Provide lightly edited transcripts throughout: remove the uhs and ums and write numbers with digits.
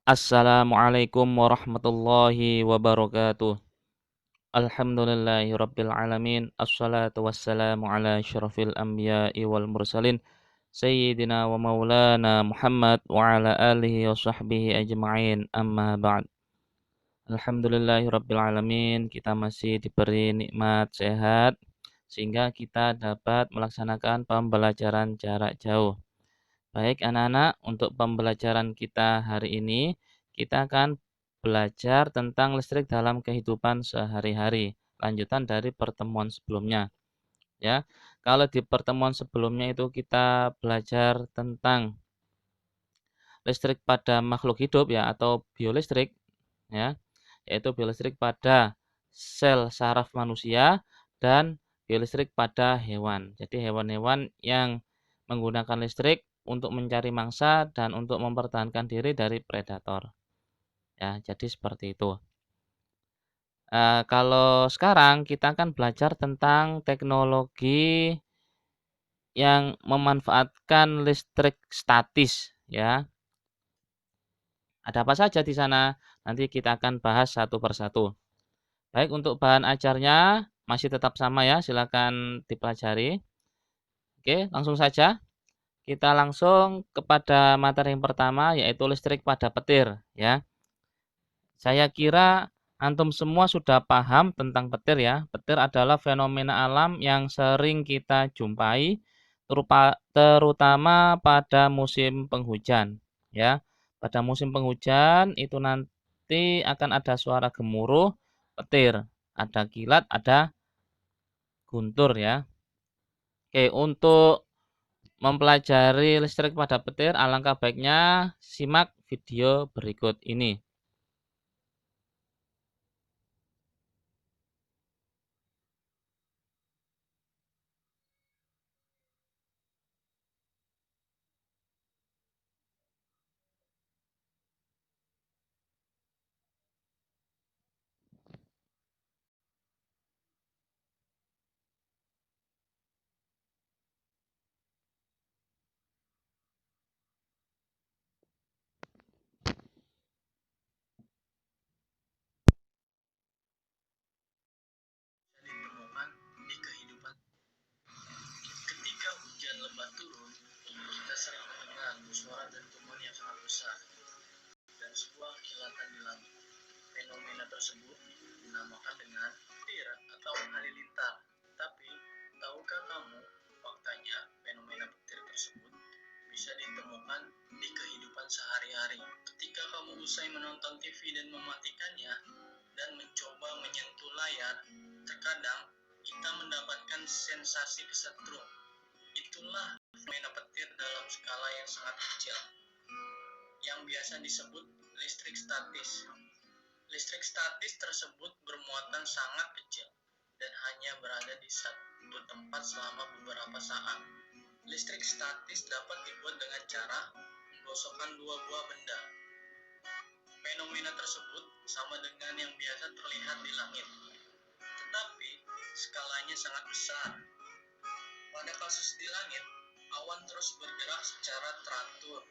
Assalamualaikum warahmatullahi wabarakatuh. Alhamdulillahirabbil alamin. Assalatu wassalamu ala asyrafil anbiya'i wal mursalin sayyidina wa maulana Muhammad wa ala alihi wa sahbihi ajma'in. Amma ba'd. Alhamdulillahirabbil alamin. Kita masih diberi nikmat sehat sehingga kita dapat melaksanakan pembelajaran jarak jauh. Baik anak-anak, untuk pembelajaran kita hari ini, kita akan belajar tentang listrik dalam kehidupan sehari-hari. Lanjutan dari pertemuan sebelumnya, ya. Kalau di pertemuan sebelumnya itu kita belajar tentang listrik pada makhluk hidup ya atau biolistrik, ya, yaitu biolistrik pada sel saraf manusia dan biolistrik pada hewan. Jadi hewan-hewan yang menggunakan listrik untuk mencari mangsa dan untuk mempertahankan diri dari predator. Ya, jadi seperti itu. Kalau sekarang kita akan belajar tentang teknologi yang memanfaatkan listrik statis, ya. Ada apa saja di sana? Nanti kita akan bahas satu persatu. Baik, untuk bahan ajarnya masih tetap sama ya, silakan dipelajari. Oke, langsung saja. Kita langsung kepada materi yang pertama yaitu listrik pada petir ya. Saya kira antum semua sudah paham tentang petir ya. Petir adalah fenomena alam yang sering kita jumpai terutama pada musim penghujan ya. Pada musim penghujan itu nanti akan ada suara gemuruh petir, ada kilat, ada guntur ya. Oke, untuk mempelajari listrik pada petir, alangkah baiknya simak video berikut ini. Ditemukan di kehidupan. Ketika hujan lebat turun, kita sering mendengar suara dentuman yang sangat besar dan sebuah kilatan di langit. Fenomena tersebut dinamakan dengan petir atau halilintar. Tapi, tahukah kamu, faktanya fenomena petir tersebut bisa ditemukan di kehidupan sehari-hari. Ketika kamu usai menonton TV dan mematikannya dan mencoba menyentuh layar, terkadang kita mendapatkan sensasi kesetrum. Itulah fenomena petir dalam skala yang sangat kecil, yang biasa disebut listrik statis. Listrik statis tersebut bermuatan sangat kecil dan hanya berada di satu tempat selama beberapa saat. Listrik statis dapat dibuat dengan cara menggosokkan dua buah benda. Fenomena tersebut sama dengan yang biasa terlihat di langit, tetapi skalanya sangat besar. Pada kasus di langit, awan terus bergerak secara teratur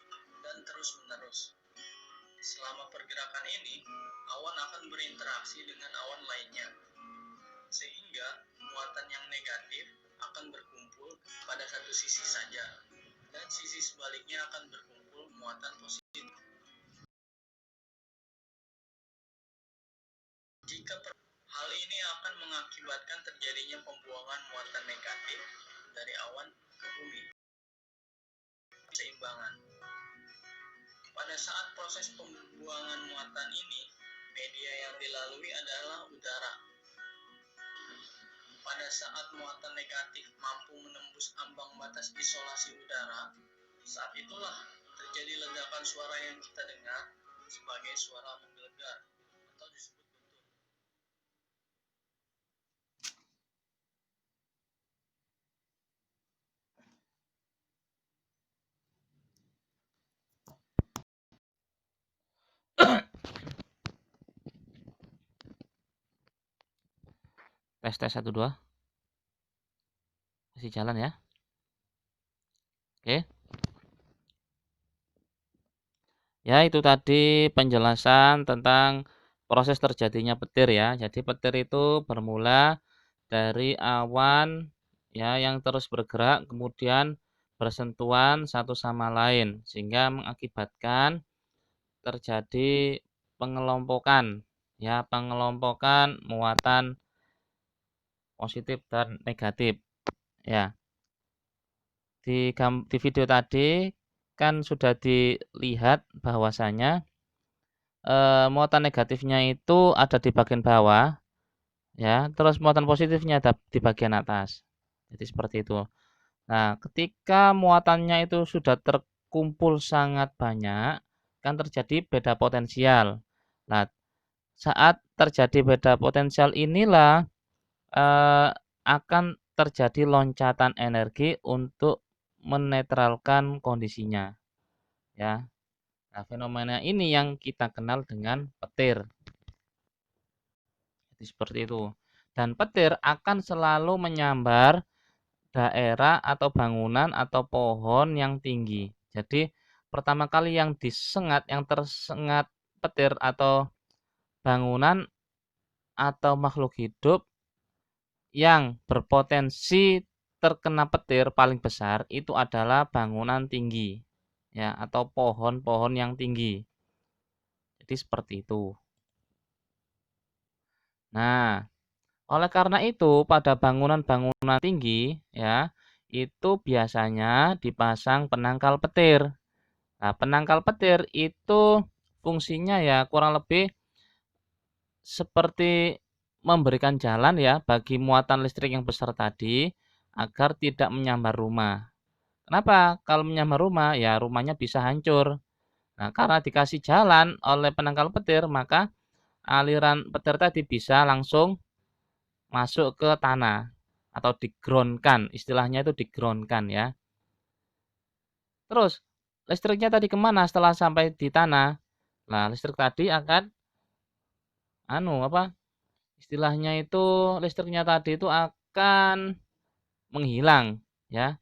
dan terus-menerus. Selama pergerakan ini, awan akan berinteraksi dengan awan lainnya, sehingga muatan yang negatif akan berkumpul pada satu sisi saja, dan sisi sebaliknya akan berkumpul muatan positif. Hal ini akan mengakibatkan terjadinya pembuangan muatan negatif dari awan ke bumi. Keseimbangan. Pada saat proses pembuangan muatan ini, media yang dilalui adalah udara. Pada saat muatan negatif mampu menembus ambang batas isolasi udara, saat itulah terjadi ledakan suara yang kita dengar sebagai suara menggelegar atau disebut guntur. Tes 1 2. Masih jalan ya. Oke. Ya, itu tadi penjelasan tentang proses terjadinya petir ya. Jadi petir itu bermula dari awan ya yang terus bergerak kemudian bersentuhan satu sama lain sehingga mengakibatkan terjadi pengelompokan ya, pengelompokan muatan positif dan negatif ya. Di video tadi kan sudah dilihat bahwasanya muatan negatifnya itu ada di bagian bawah ya, terus muatan positifnya ada di bagian atas. Jadi seperti itu. Nah, ketika muatannya itu sudah terkumpul sangat banyak, kan terjadi beda potensial. Nah, saat terjadi beda potensial inilah akan terjadi loncatan energi untuk menetralkan kondisinya, ya. Nah, fenomena ini yang kita kenal dengan petir. Jadi seperti itu. Dan petir akan selalu menyambar daerah atau bangunan atau pohon yang tinggi. Jadi pertama kali yang disengat, yang tersengat petir atau bangunan atau makhluk hidup yang berpotensi terkena petir paling besar itu adalah bangunan tinggi ya atau pohon-pohon yang tinggi. Jadi seperti itu. Nah, oleh karena itu pada bangunan-bangunan tinggi ya, itu biasanya dipasang penangkal petir. Nah, penangkal petir itu fungsinya ya kurang lebih seperti memberikan jalan ya bagi muatan listrik yang besar tadi agar tidak menyambar rumah. Kenapa? Kalau menyambar rumah ya rumahnya bisa hancur. Nah, karena dikasih jalan oleh penangkal petir, maka aliran petir tadi bisa langsung masuk ke tanah atau digroundkan, istilahnya itu digroundkan ya. Terus listriknya tadi kemana setelah sampai di tanah? Nah, listrik tadi akan apa? Istilahnya itu listriknya tadi itu akan menghilang ya.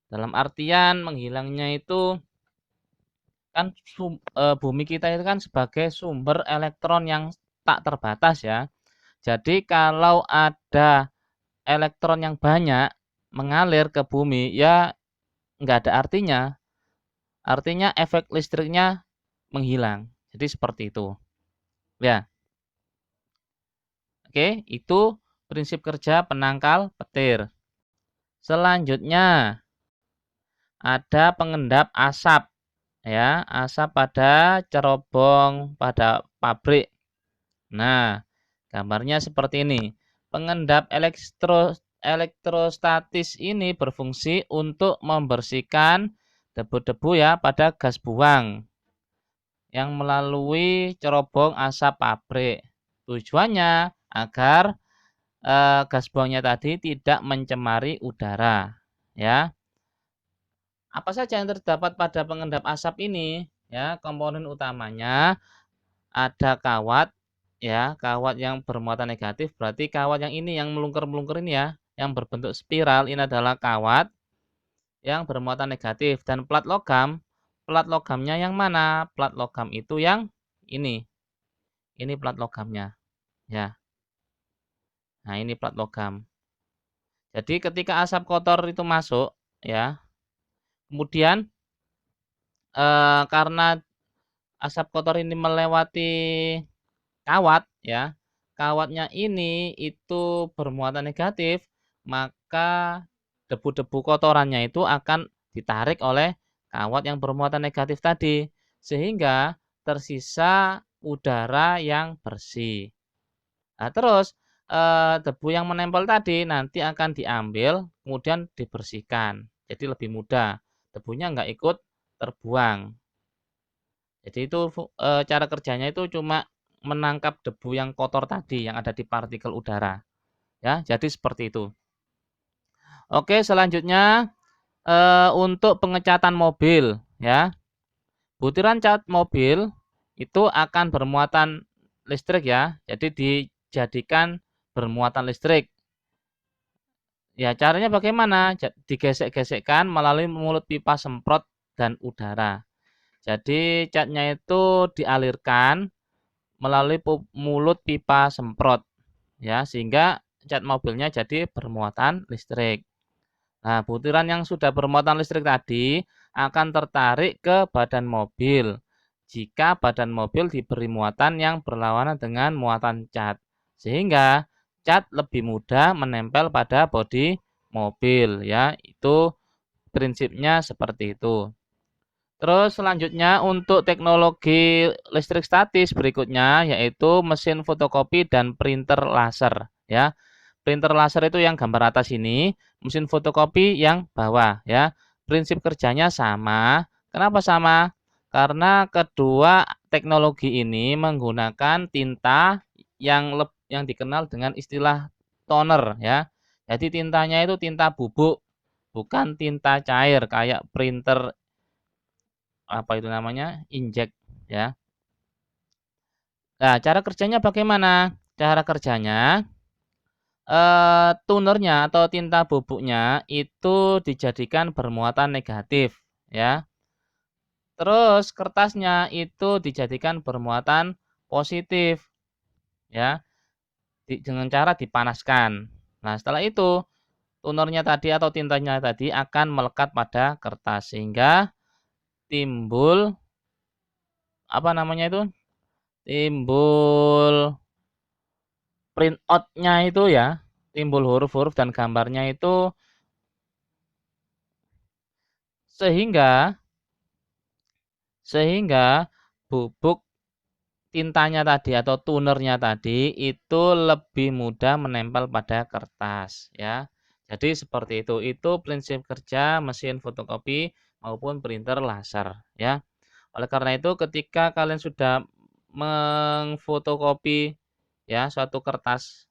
Dalam artian menghilangnya itu kan bumi kita itu kan sebagai sumber elektron yang tak terbatas ya. Jadi kalau ada elektron yang banyak mengalir ke bumi ya nggak ada artinya. Artinya efek listriknya menghilang. Jadi seperti itu. Ya, oke, itu prinsip kerja penangkal petir. Selanjutnya ada pengendap asap ya, asap pada cerobong pada pabrik. Nah, gambarnya seperti ini. Pengendap elektrostatis ini berfungsi untuk membersihkan debu-debu ya pada gas buang yang melalui cerobong asap pabrik. Tujuannya agar gas buangnya tadi tidak mencemari udara, ya. Apa saja yang terdapat pada pengendap asap ini? Ya, komponen utamanya ada kawat, ya, kawat yang bermuatan negatif. Berarti kawat yang ini yang melungker-melungker ini ya, yang berbentuk spiral ini adalah kawat yang bermuatan negatif dan plat logam. Plat logamnya yang mana? Plat logam itu yang ini. Ini plat logamnya, ya. Nah, ini plat logam. Jadi ketika asap kotor itu masuk, ya, kemudian karena asap kotor ini melewati kawat, ya, kawatnya ini itu bermuatan negatif, maka debu-debu kotorannya itu akan ditarik oleh kawat yang bermuatan negatif tadi, sehingga tersisa udara yang bersih. Nah, terus debu yang menempel tadi nanti akan diambil kemudian dibersihkan. Jadi lebih mudah. Debunya nggak ikut terbuang. Jadi itu cara kerjanya itu cuma menangkap debu yang kotor tadi yang ada di partikel udara. Ya, jadi seperti itu. Oke, selanjutnya untuk pengecatan mobil ya. Butiran cat mobil itu akan bermuatan listrik ya. Jadi dijadikan bermuatan listrik. Ya, caranya bagaimana? Digesek-gesekkan melalui mulut pipa semprot dan udara. Jadi catnya itu dialirkan melalui mulut pipa semprot, ya, sehingga cat mobilnya jadi bermuatan listrik. Nah, butiran yang sudah bermuatan listrik tadi akan tertarik ke badan mobil jika badan mobil diberi muatan yang berlawanan dengan muatan cat, sehingga cat lebih mudah menempel pada bodi mobil, ya. Itu prinsipnya seperti itu. Terus selanjutnya untuk teknologi listrik statis berikutnya yaitu mesin fotokopi dan printer laser, ya. Printer laser itu yang gambar atas ini, mesin fotokopi yang bawah, ya. Prinsip kerjanya sama. Kenapa sama? Karena kedua teknologi ini menggunakan tinta yang dikenal dengan istilah toner, ya. Jadi tintanya itu tinta bubuk, bukan tinta cair kayak printer apa itu namanya? Inkjet, ya. Nah, cara kerjanya bagaimana? Cara kerjanya tunernya atau tinta bubuknya itu dijadikan bermuatan negatif, ya. Terus kertasnya itu dijadikan bermuatan positif, ya, dengan cara dipanaskan. Nah, setelah itu tunernya tadi atau tintanya tadi akan melekat pada kertas sehingga timbul apa namanya itu? Timbul print out-nya itu ya, timbul huruf-huruf dan gambarnya itu sehingga Sehingga bubuk tintanya tadi atau tunernya tadi itu lebih mudah menempel pada kertas, ya. Jadi seperti itu. Itu prinsip kerja mesin fotokopi maupun printer laser, ya. Oleh karena itu ketika kalian sudah mengfotokopi ya suatu kertas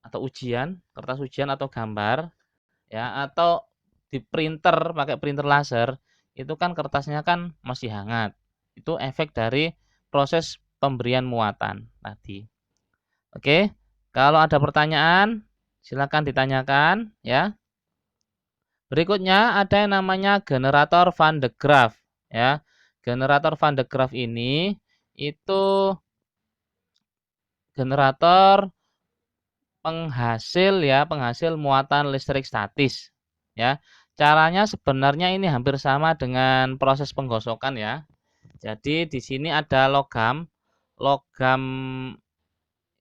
atau kertas ujian atau gambar ya atau di printer pakai printer laser, itu kan kertasnya kan masih hangat. Itu efek dari proses pemberian muatan tadi. Oke, kalau ada pertanyaan silakan ditanyakan ya. Berikutnya ada yang namanya generator Van de Graaff ya. Generator Van de Graaff ini itu generator penghasil muatan listrik statis ya. Caranya sebenarnya ini hampir sama dengan proses penggosokan ya. Jadi di sini ada logam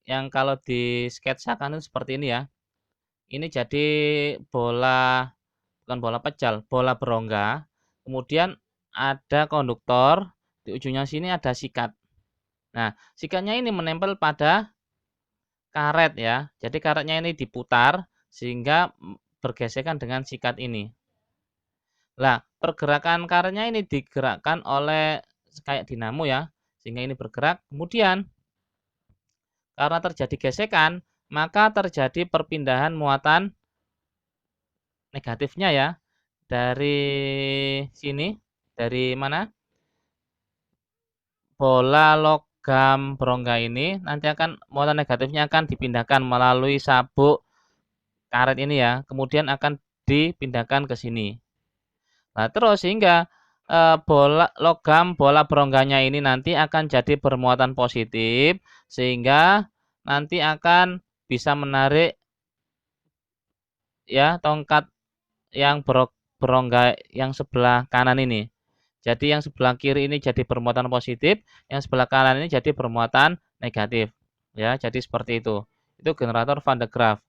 yang kalau disketsakan itu seperti ini ya. Ini jadi bukan bola pecal, bola berongga. Kemudian ada konduktor, di ujungnya sini ada sikat. Nah, sikatnya ini menempel pada karet ya. Jadi karetnya ini diputar sehingga bergesekan dengan sikat ini. Nah, pergerakan karetnya ini digerakkan oleh kayak dinamo ya, sehingga ini bergerak. Kemudian karena terjadi gesekan, maka terjadi perpindahan muatan negatifnya ya. Dari sini, dari mana? Bola logam berongga ini nanti akan muatan negatifnya akan dipindahkan melalui sabuk karet ini ya, kemudian akan dipindahkan ke sini. Nah, terus sehingga bola berongganya ini nanti akan jadi bermuatan positif sehingga nanti akan bisa menarik ya tongkat yang berongga yang sebelah kanan ini. Jadi yang sebelah kiri ini jadi bermuatan positif, yang sebelah kanan ini jadi bermuatan negatif. Ya, jadi seperti itu. Itu generator Van de Graaff.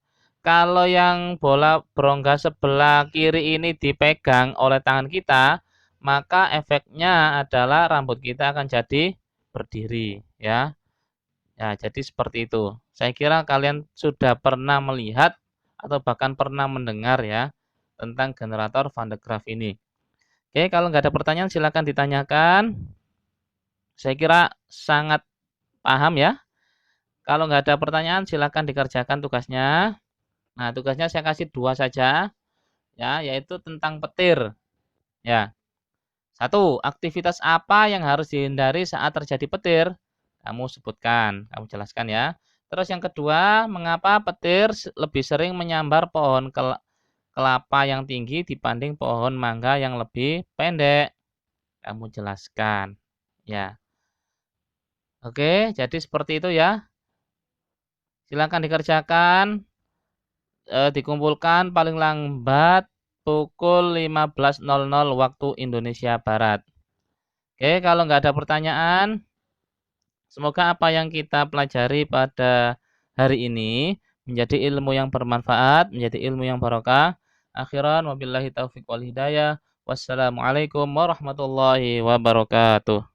Kalau yang bola berongga sebelah kiri ini dipegang oleh tangan kita, maka efeknya adalah rambut kita akan jadi berdiri, ya. Ya, jadi seperti itu. Saya kira kalian sudah pernah melihat atau bahkan pernah mendengar ya tentang generator Van de Graaff ini. Oke, kalau nggak ada pertanyaan silakan ditanyakan. Saya kira sangat paham ya. Kalau nggak ada pertanyaan silakan dikerjakan tugasnya. Nah, tugasnya saya kasih dua saja, ya, yaitu tentang petir. Ya, satu, aktivitas apa yang harus dihindari saat terjadi petir? Kamu sebutkan, kamu jelaskan ya. Terus yang kedua, mengapa petir lebih sering menyambar pohon kelapa yang tinggi dibanding pohon mangga yang lebih pendek? kamu jelaskan. Ya. Oke, jadi seperti itu ya. Silakan dikerjakan, dikumpulkan paling lambat pukul 15.00 waktu Indonesia Barat. Oke, kalau nggak ada pertanyaan, semoga apa yang kita pelajari pada hari ini menjadi ilmu yang bermanfaat, menjadi ilmu yang barokah. Akhiran wabillahi taufiq wal hidayah. Wassalamualaikum warahmatullahi wabarakatuh.